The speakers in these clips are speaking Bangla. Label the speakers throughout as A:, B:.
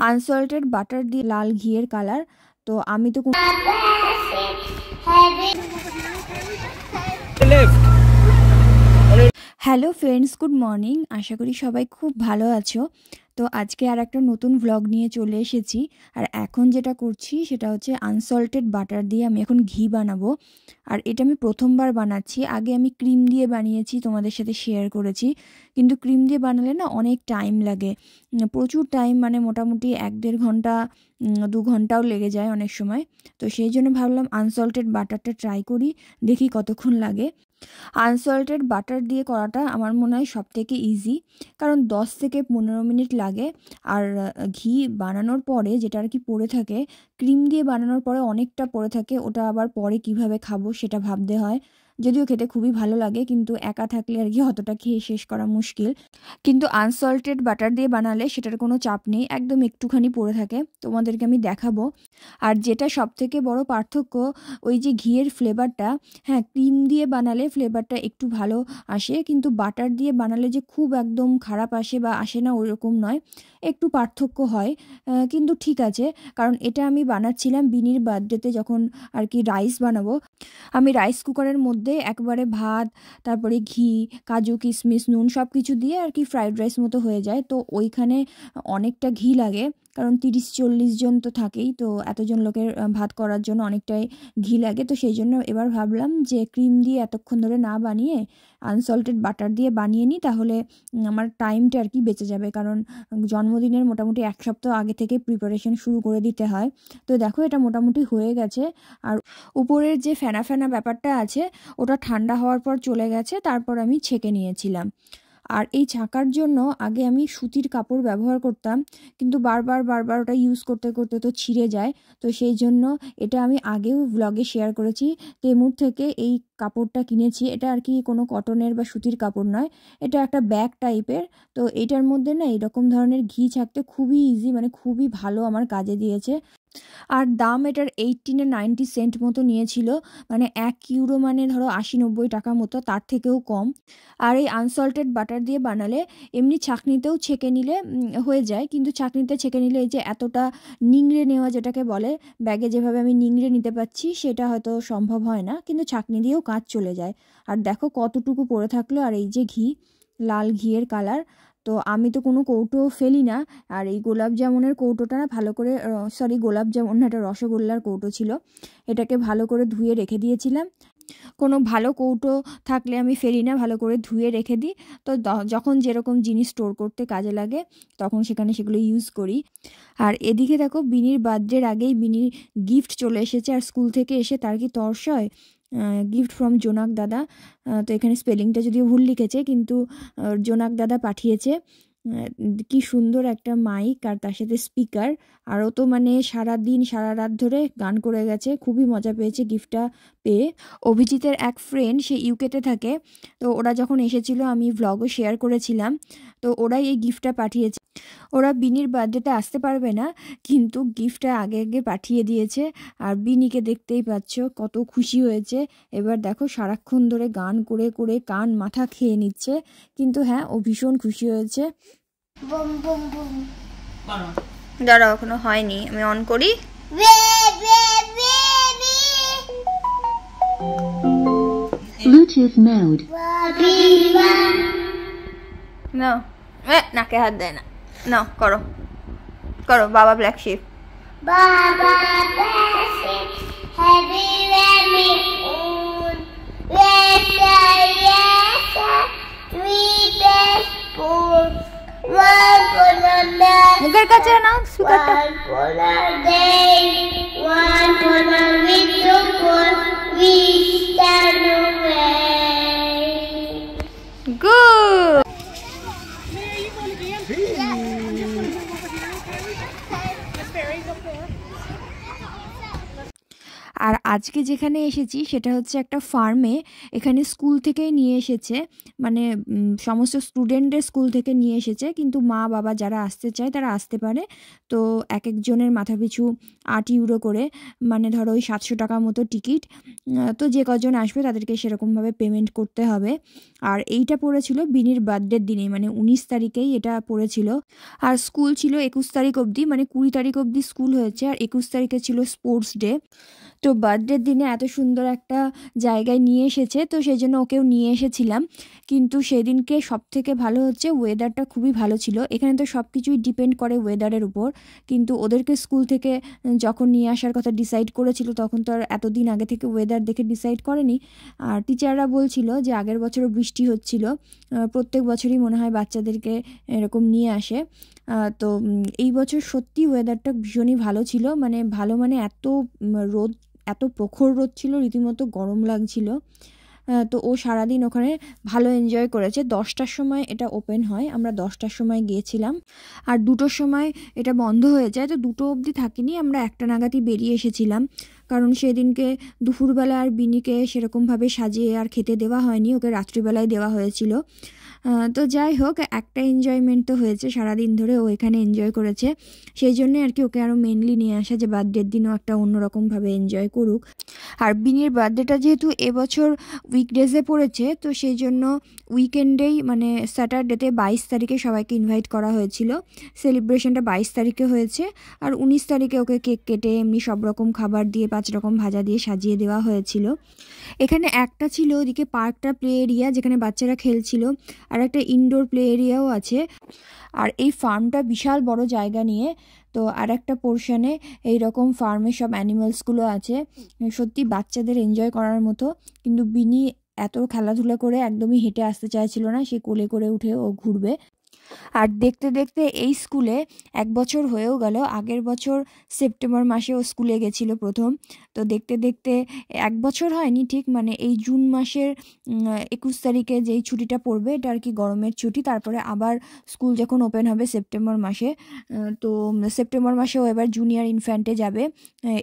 A: আনসল্টেড বাটার দিয়ে লাল ঘিয়ের কালার। তো আমি তো হ্যালো ফ্রেন্ডস, গুড মর্নিং। আশা করি সবাই খুব ভালো আছো। তো আজকে আর একটা নতুন ভ্লগ নিয়ে চলে এসেছি। আর এখন যেটা করছি সেটা হচ্ছে আনসল্টেড বাটার দিয়ে আমি এখন ঘি বানাবো। আর এটা আমি প্রথমবার বানাচ্ছি। আগে আমি ক্রিম দিয়ে বানিয়েছি, তোমাদের সাথে শেয়ার করেছি। কিন্তু ক্রিম দিয়ে বানালে না অনেক টাইম লাগে, প্রচুর টাইম, মানে মোটামুটি 1-1.5 ঘন্টা 2 ঘন্টাও লেগে যায় অনেক সময়। তো সেই জন্য ভাবলাম আনসল্টেড বাটারটা ট্রাই করি, দেখি কতক্ষণ লাগে। আনসল্টেড বাটার দিয়ে করাটা আমার মনে হয় সবথেকে ইজি, কারণ 10 থেকে 15 মিনিট লাগে। আর ঘি বানানোর পরে যেটা আর কি পড়ে থাকে, ক্রিম দিয়ে বানানোর পরে অনেকটা পড়ে থাকে, ওটা আবার পরে কিভাবে খাবো সেটা ভাবতে হয়। যদিও খেতে খুবই ভালো লাগে, কিন্তু একা থাকলে আর কি অতটা খেয়ে শেষ করা মুশকিল। কিন্তু আনসল্টেড বাটার দিয়ে বানালে সেটার কোনো চাপ নেই, একদম একটুখানি পড়ে থাকে। তোমাদেরকে আমি দেখাবো। আর যেটা সবথেকে বড় পার্থক্য, ওই যে ঘিয়ের ফ্লেভারটা, হ্যাঁ ক্রিম দিয়ে বানালে ফ্লেভারটা একটু ভালো আসে, কিন্তু বাটার দিয়ে বানালে যে খুব একদম খারাপ আসে বা আসে না ওরকম নয়, একটু পার্থক্য হয়। কিন্তু ঠিক আছে, কারণ এটা আমি বানাচ্ছিলাম বিনির বার্থডেতে, যখন আর কি রাইস বানাবো। আমি রাইস কুকারের মধ্যে একবারে ভাত, তারপরে ঘি, কাজু, কিশমিশ, নুন সব কিছু দিয়ে আর কি ফ্রাইড রাইস মতো হয়ে যায়। তো ওইখানে অনেকটা ঘি লাগে, কারণ 30-40 জন তো থাকেই, তো এতজন লোকের ভাত করার জন্য অনেকটাই ঘি লাগে। তো সেই জন্য এবার ভাবলাম যে ক্রিম দিয়ে এতক্ষণ ধরে না বানিয়ে আনসল্টেড বাটার দিয়ে বানিয়ে নিই, তাহলে আমার টাইমটা আর কি বেঁচে যাবে। কারণ জন্মদিনের মোটামুটি 1 সপ্তাহ আগে থেকে প্রিপারেশন শুরু করে দিতে হয়। তো দেখো এটা মোটামুটি হয়ে গেছে। আর উপরের যে ফেনা ফেনা ব্যাপারটা আছে ওটা ঠান্ডা হওয়ার পর চলে গেছে, তারপর আমি ছেঁকে নিয়েছিলাম। আর এই ছাকার জন্য আগে আমি সুতির কাপড় ব্যবহার করতাম, কিন্তু বারবার ওটা ইউজ করতে করতে তো ছিঁড়ে যায়। তো সেই জন্য এটা আমি আগেও ব্লগে শেয়ার করেছি, তেমুর থেকে এই কাপড়টা কিনেছি। এটা আর কি কোনো কটনের বা সুতির কাপড় নয়, এটা একটা ব্যাগ টাইপের। তো এটার মধ্যে না এরকম ধরনের ঘি ছাকতে খুবই ইজি, মানে খুবই ভালো আমার কাজে দিয়েছে। আর দাম এটার 18-90 সেন্ট মতো নিয়েছিল, মানে 1 ইউরো মানে ধরো 80-90 টাকা মতো, তার থেকেও কম। আর এই আনসল্টেড বাটার দিয়ে বানালে এমনি ছাঁকনিতেও ছেঁকে নিলে হয়ে যায়, কিন্তু ছাঁকনিতে ছেঁকে নিলে এই যে এতটা নিংড়ে নেওয়া যেটাকে বলে, ব্যাগে যেভাবে আমি নিংড়ে নিতে পারছি সেটা হয়তো সম্ভব হয় না, কিন্তু ছাঁকনি দিয়েও কাজ চলে যায়। আর দেখো কতটুকু পড়ে থাকলো, আর এই যে ঘি, লাল ঘিয়ের কালার। তো আমি তো কোনো কৌটো ফেলি না। আর এই গোলাপ জামুনের কৌটোটা না ভালো করে, সরি গোলাপ জামুন না, এটা রসগোল্লার কৌটো ছিল, এটাকে ভালো করে ধুয়ে রেখে দিয়েছিলাম। কোনো ভালো কৌটো থাকলে আমি ফেলি না, ভালো করে ধুয়ে রেখে দিই। তো যখন যেরকম জিনিস স্টোর করতে কাজে লাগে তখন সেখানে সেগুলো ইউজ করি। আর এদিকে দেখো বিনির বার্থডের আগেই বিনির গিফট চলে এসেছে, আর স্কুল থেকে এসে তার কি তর্স হয়, গিফট ফ্রম জোনাক দাদা। তো এখানে স্পেলিংটা যদিও ভুল লিখেছে, কিন্তু জোনাক দাদা পাঠিয়েছে। কি সুন্দর একটা মাইক আর তার সাথে স্পিকার। আরও তো মানে সারাদিন সারা রাত ধরে গান করে গেছে, খুবই মজা পেয়েছে গিফটটা পেয়ে। অভিজিতের এক ফ্রেন্ড, সে ইউকেতে থাকে, তো ওরা যখন এসেছিল আমি ভ্লগও শেয়ার করেছিলাম, তো ওরাই এই গিফটটা পাঠিয়েছে। ওরা বিনির বার্থডেতে আসতে পারবে না, কিন্তু গিফটটা আগে আগে পাঠিয়ে দিয়েছে। আর বিনিকে দেখতেই পাচ্ছ কত খুশি হয়েছে। এবার দেখো সারাক্ষণ ধরে গান করে করে কান মাথা খেয়ে নিচ্ছে, কিন্তু হ্যাঁ ও ভীষণ খুশি হয়েছে। দাঁড়াও, এখনো হয়নি, আমি অন করি।
B: Bluetooth mode.
A: নাও, নাকে হাত দেয় না, নাও করো করো, বাবা black sheep.
C: Baba blessed, heavy rainy moon, three days spoon, one polar night,
A: মুখের কাছে নাও স্পিকারটা।
C: one polar day, one polar week to pull, we stand away.
A: Good. আর আজকে যেখানে এসেছি সেটা হচ্ছে একটা ফার্মে। এখানে স্কুল থেকেই নিয়ে এসেছে, মানে সমস্ত স্টুডেন্টদের স্কুল থেকে নিয়ে এসেছে, কিন্তু মা বাবা যারা আসতে চায় তারা আসতে পারে। তো এক একজনের মাথাপিছু 8 ইউরো করে, মানে ধরো ওই 700 টাকা মতো টিকিট। তো যে কজন আসবে তাদেরকে সেরকমভাবে পেমেন্ট করতে হবে। আর এইটা পড়েছিল বিনির বার্থডের দিনেই, মানে 19 তারিখেই এটা পড়েছিল। আর স্কুল ছিল 21 তারিখ অবধি, মানে 20 তারিখ অবধি স্কুল হয়েছে, আর 21 তারিখে ছিল স্পোর্টস ডে। তো বার্থডের দিনে এত সুন্দর একটা জায়গায় নিয়ে এসেছে, তো সেই জন্য ওকেও নিয়ে এসেছিলাম। কিন্তু সেদিনকে সবথেকে ভালো হচ্ছে ওয়েদারটা খুবই ভালো ছিল। এখানে তো সব কিছুই ডিপেন্ড করে ওয়েদারের উপর, কিন্তু ওদেরকে স্কুল থেকে যখন নিয়ে আসার কথা ডিসাইড করেছিল তখন তো আর এতদিন আগে থেকে ওয়েদার দেখে ডিসাইড করেনি। আর টিচাররা বলছিল যে আগের বছরও বৃষ্টি হচ্ছিল, প্রত্যেক বছরই মনে হয় বাচ্চাদেরকে এরকম নিয়ে আসে। তো এই বছর সত্যি ওয়েদারটা ভীষণই ভালো ছিল, মানে ভালো মানে রোদ, এত প্রখর রোদ ছিল, রীতিমতো গরম লাগছিল। তো ও সারাদিন ওখানে ভালো এনজয় করেছে। 10টার সময় এটা ওপেন হয়, আমরা 10টার সময় গিয়েছিলাম, আর 2টোর সময় এটা বন্ধ হয়ে যায়। তো 2টো অবধি থাকিনি, আমরা 1টা নাগাদই বেরিয়ে এসেছিলাম, কারণ সেদিনকে দুপুরবেলা আর বিনিকে সেরকমভাবে সাজিয়ে আর খেতে দেওয়া হয়নি, ওকে রাত্রিবেলায় দেওয়া হয়েছিল। তো যাই হোক, একটা এনজয়মেন্ট তো হয়েছে, সারাদিন ধরে ও এখানে এনজয় করেছে, সেই জন্যে আর কি ওকে আরও মেনলি নিয়ে আসা, যে বার্থডের দিনও একটা অন্যরকমভাবে এনজয় করুক। আর বিনির বার্থডেটা যেহেতু এবছর উইকডেজে পড়েছে, তো সেই জন্য উইকেন্ডেই, মানে স্যাটারডেতে 22 তারিখে সবাইকে ইনভাইট করা হয়েছিল। সেলিব্রেশনটা 22 তারিখে হয়েছে, আর 19 তারিখে ওকে কেক কেটে এমনি সব রকম খাবার দিয়ে 5 রকম ভাজা দিয়ে সাজিয়ে দেওয়া হয়েছিল। এখানে একটা ছিল ওদিকে পার্কটা, প্লে এরিয়া যেখানে বাচ্চারা খেলছিল, আর একটা ইনডোর প্লে এরিয়াও আছে। আর এই ফার্মটা বিশাল বড় জায়গা নিয়ে, তো আর একটা পোর্শনে এইরকম ফার্মে সব অ্যানিমালসগুলো আছে, সত্যি বাচ্চাদের এনজয় করার মতো। কিন্তু বিনি এত খেলাধুলা করে একদমই হেঁটে আসতে চাইছিল না, সে কোলে করে উঠে ও ঘুরবে। আর দেখতে দেখতে এই স্কুলে 1 বছর হয়েও গেল। আগের বছর সেপ্টেম্বর মাসে ও স্কুলে গেছিল প্রথম। তো দেখতে দেখতে 1 বছর হয়নি ঠিক, মানে এই জুন মাসের 21 তারিখে যেই ছুটিটা পড়বে এটা আর কি গরমের ছুটি, তারপরে আবার স্কুল যখন ওপেন হবে সেপ্টেম্বর মাসে, তো সেপ্টেম্বর মাসে ও এবার জুনিয়র ইনফ্যান্টে যাবে।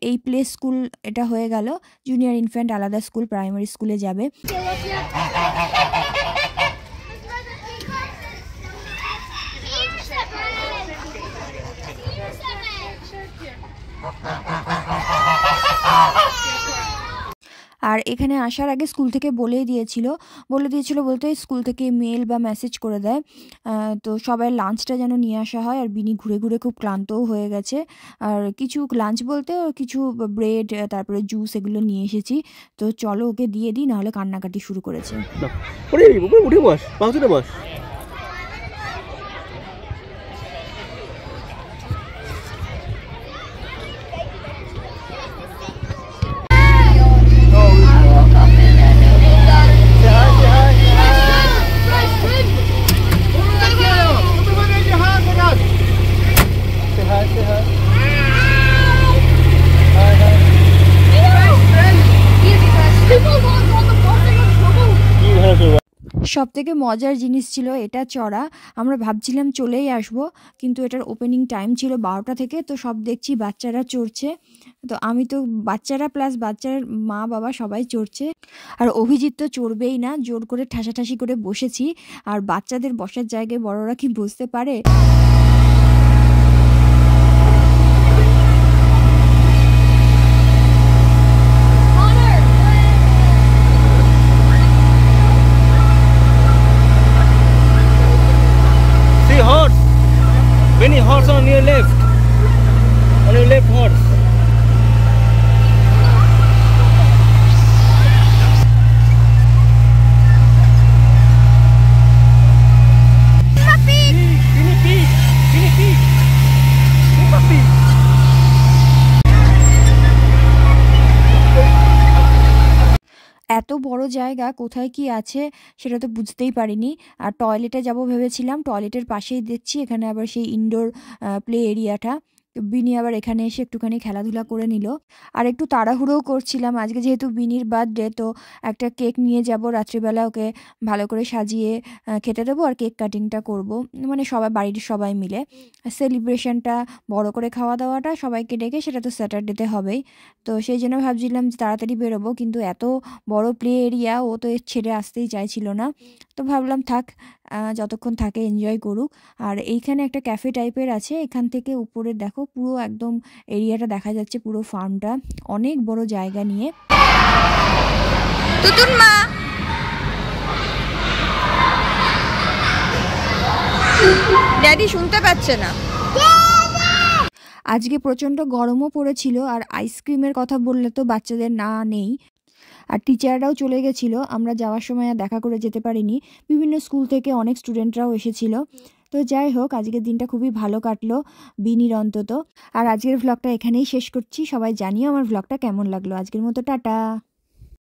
A: এই প্লে স্কুল এটা হয়ে গেল, জুনিয়র ইনফ্যান্ট আলাদা স্কুল, প্রাইমারি স্কুলে যাবে। আর এখানে আসার আগে স্কুল থেকে বলে দিয়েছিল বলতে স্কুল থেকে মেল বা মেসেজ করে দেয়, তো সবাই লাঞ্চটা যেন নিয়ে আসা হয়। আর বিনি ঘুরে ঘুরে খুব ক্লান্তও হয়ে গেছে, আর কিছু লাঞ্চ বলতে কিছু ব্রেড, তারপরে জুস এগুলো নিয়ে এসেছি। তো চলো ওকে দিয়ে দিই, নাহলে কান্নাকাটি শুরু করেছে।
B: উঠে বস, পাঁচটা বস।
A: সব থেকে মজার জিনিস ছিল এটা চড়া। আমরা ভাবছিলাম চলেই আসবো, কিন্তু এটার ওপেনিং টাইম ছিল 12টা থেকে, তো সব দেখছি বাচ্চারা চড়ছে। তো আমি তো বাচ্চারা প্লাস বাচ্চার মা বাবা সবাই চড়ছে, আর অভিজিৎ তো চড়বেই না, জোর করে ঠাসাঠাসি করে বসেছি। আর বাচ্চাদের বসার জায়গায় বড়রা কি বসতে পারে?
B: Many horse on your left horse.
A: এত বড় জায়গা কোথায় কি আছে সেটা তো বুঝতেই পারিনি। আর টয়লেটে যাব ভেবেছিলাম, টয়লেটের পাশেই দেখছি এখানে আবার সেই ইনডোর প্লে এরিয়াটা। তো তো বিনি আবার এখানে এসে একটুখানি খেলাধুলা করে নিল। আর একটু তাড়াহুড়োও করছিলাম, আজকে যেহেতু বিনির বার্থডে, তো একটা কেক নিয়ে যাব রাত্রিবেলা, ওকে ভালো করে সাজিয়ে খেতে দেবো আর কেক কাটিংটা করব, মানে সবাই বাড়ির সবাই মিলে। সেলিব্রেশনটা বড় করে খাওয়া দাওয়াটা সবাইকে ডেকে সেটা তো স্যাটারডেতে হবেই। তো সেই জন্য ভাবছিলাম যে তাড়াতাড়ি বেরোবো, কিন্তু এত বড় প্লে এরিয়া, ও তো ছেড়ে আসতেই চাইছিল না। তো ভাবলাম থাক, যতক্ষণ থাকে এনজয় করুক। আর এইখানে একটা ক্যাফে টাইপের আছে, এখান থেকে উপরে দেখো পুরো একদম এরিয়াটা দেখা যাচ্ছে, পুরো ফার্মটা অনেক বড় জায়গা নিয়ে। তুতুন মা, ড্যাডি শুনতে পাচ্ছে না। আজকে প্রচণ্ড গরমও পড়েছিল, আর আইসক্রিমের কথা বললে তো বাচ্চাদের না নেই। আর টিচাররাও চলে গেছিলো, আমরা যাওয়ার সময় আর দেখা করে যেতে পারিনি। বিভিন্ন স্কুল থেকে অনেক স্টুডেন্টরাও এসেছিল। তো যাই হোক, আজকের দিনটা খুবই ভালো কাটলো বিনির অন্তত। আর আজকের ভ্লগটা এখানেই শেষ করছি। সবাই জানিও আমার ভ্লগটা কেমন লাগলো। আজকের মতো টাটা।